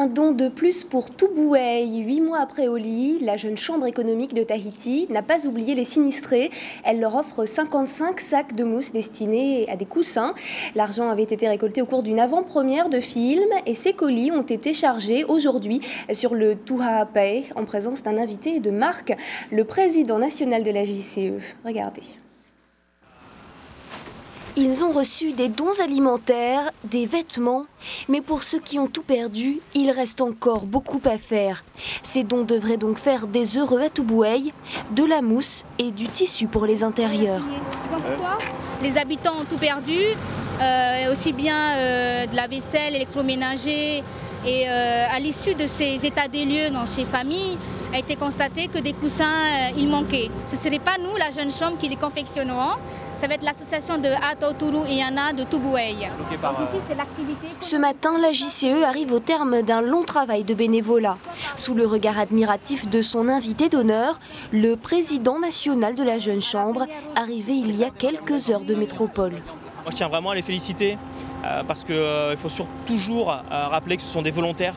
Un don de plus pour Toubouey. 8 mois après Oli, la jeune chambre économique de Tahiti n'a pas oublié les sinistrés. Elle leur offre 55 sacs de mousse destinés à des coussins. L'argent avait été récolté au cours d'une avant-première de film et ces colis ont été chargés aujourd'hui sur le Tuhaapay en présence d'un invité et de Marc, le président national de la JCE. Regardez. Ils ont reçu des dons alimentaires, des vêtements, mais pour ceux qui ont tout perdu, il reste encore beaucoup à faire. Ces dons devraient donc faire des heureux à Toubouey, de la mousse et du tissu pour les intérieurs. Les habitants ont tout perdu, aussi bien de la vaisselle, électroménager. Et à l'issue de ces états des lieux dans ces familles, a été constaté que des coussins, il manquait. Ce ne serait pas nous, la jeune chambre, qui les confectionnerons. Ça va être l'association de Atoturu Iana de Toubouey. Ce matin, la JCE arrive au terme d'un long travail de bénévolat. Sous le regard admiratif de son invité d'honneur, le président national de la jeune chambre, arrivé il y a quelques heures de métropole. Moi, je tiens vraiment à les féliciter parce qu'il faut surtout toujours rappeler que ce sont des volontaires.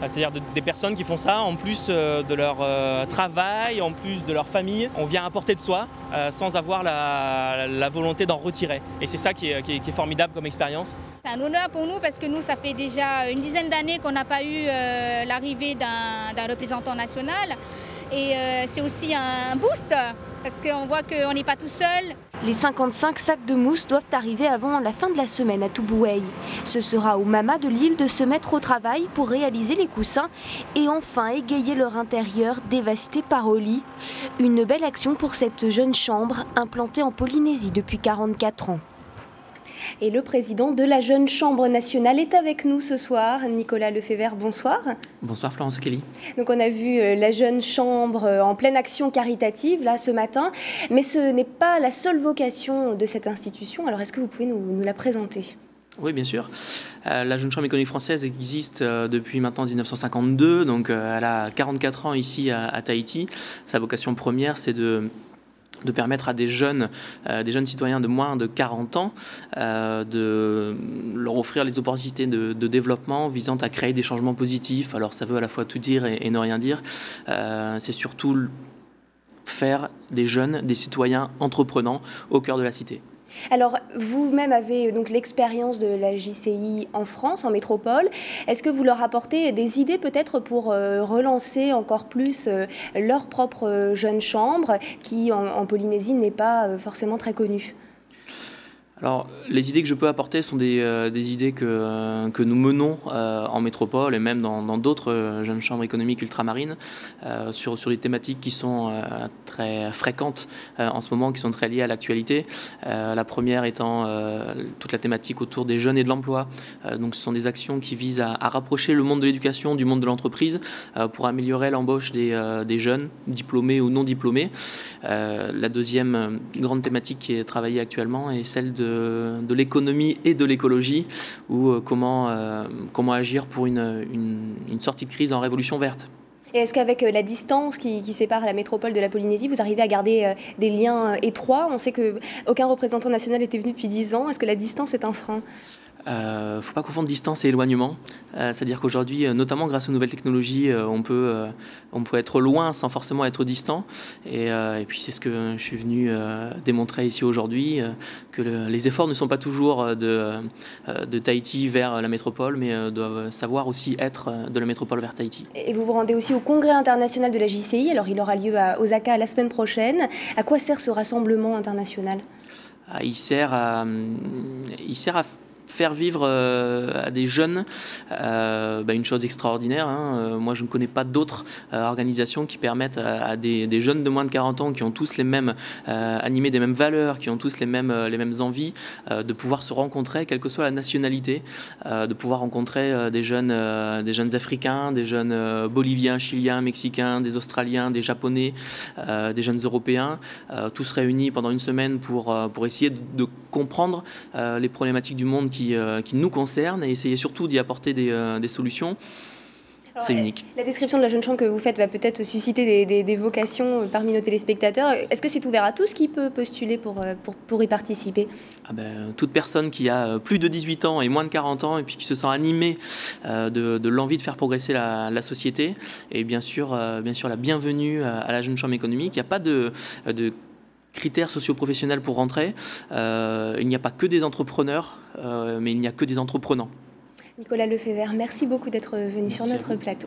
C'est-à-dire des personnes qui font ça en plus de leur travail, en plus de leur famille. On vient apporter de soi sans avoir la volonté d'en retirer. Et c'est ça qui est formidable comme expérience. C'est un honneur pour nous parce que nous, ça fait déjà une dizaine d'années qu'on n'a pas eu l'arrivée d'un représentant national. Et c'est aussi un boost parce qu'on voit qu'on n'est pas tout seul. Les 55 sacs de mousse doivent arriver avant la fin de la semaine à Toubouey. Ce sera aux mamas de l'île de se mettre au travail pour réaliser les coussins et enfin égayer leur intérieur dévasté par Oli. Une belle action pour cette jeune chambre implantée en Polynésie depuis 44 ans. Et le président de la Jeune Chambre nationale est avec nous ce soir. Nicolas Lefebvre, bonsoir. Bonsoir Florence Kelly. Donc on a vu la Jeune Chambre en pleine action caritative là ce matin, mais ce n'est pas la seule vocation de cette institution. Alors est-ce que vous pouvez nous la présenter ? Oui, bien sûr. La Jeune Chambre économique française existe depuis maintenant 1952, donc elle a 44 ans ici à Tahiti. Sa vocation première, c'est de permettre à des jeunes citoyens de moins de 40 ans de leur offrir les opportunités de développement visant à créer des changements positifs. Alors ça veut à la fois tout dire et ne rien dire. C'est surtout faire des jeunes, des citoyens entreprenants au cœur de la cité. Alors, vous-même avez donc l'expérience de la JCI en France, en métropole. Est-ce que vous leur apportez des idées peut-être pour relancer encore plus leur propre jeune chambre qui, en Polynésie, n'est pas forcément très connue ? Alors, les idées que je peux apporter sont des idées que nous menons en métropole et même dans d'autres jeunes chambres économiques ultramarines sur des thématiques qui sont très fréquentes en ce moment, qui sont très liées à l'actualité. La première étant toute la thématique autour des jeunes et de l'emploi. Donc, ce sont des actions qui visent à rapprocher le monde de l'éducation du monde de l'entreprise pour améliorer l'embauche des jeunes, diplômés ou non diplômés. La deuxième grande thématique qui est travaillée actuellement est celle de l'économie et de l'écologie, ou comment agir pour une sortie de crise en révolution verte. Et est-ce qu'avec la distance qui sépare la métropole de la Polynésie, vous arrivez à garder des liens étroits ? On sait qu'aucun représentant national n'était venu depuis 10 ans. Est-ce que la distance est un frein ? Faut pas confondre distance et éloignement. C'est-à-dire qu'aujourd'hui, notamment grâce aux nouvelles technologies, on peut être loin sans forcément être distant. Et puis c'est ce que je suis venu démontrer ici aujourd'hui, que les efforts ne sont pas toujours de Tahiti vers la métropole, mais doivent savoir aussi être de la métropole vers Tahiti. Et vous vous rendez aussi au congrès international de la JCI. Alors il aura lieu à Osaka la semaine prochaine. À quoi sert ce rassemblement international ? Il sert à faire vivre à des jeunes une chose extraordinaire. Moi, je ne connais pas d'autres organisations qui permettent à des jeunes de moins de 40 ans qui ont tous les mêmes animés des mêmes valeurs, qui ont tous les mêmes envies, de pouvoir se rencontrer, quelle que soit la nationalité, de pouvoir rencontrer des jeunes Africains, des jeunes Boliviens, Chiliens, Mexicains, des Australiens, des Japonais, des jeunes Européens, tous réunis pendant une semaine pour essayer de comprendre les problématiques du monde qui nous concernent et essayer surtout d'y apporter des solutions. c'est unique. La description de la jeune chambre que vous faites va peut-être susciter des vocations parmi nos téléspectateurs. Est-ce que c'est ouvert à tous qui peut postuler pour y participer? Toute personne qui a plus de 18 ans et moins de 40 ans et puis qui se sent animée de l'envie de faire progresser la société et bien sûr la bienvenue à la jeune chambre économique. Il n'y a pas de critères socio-professionnels pour rentrer. Il n'y a pas que des entrepreneurs, mais il n'y a que des entreprenants. Nicolas Lefebvre, merci beaucoup d'être venu sur notre plateau.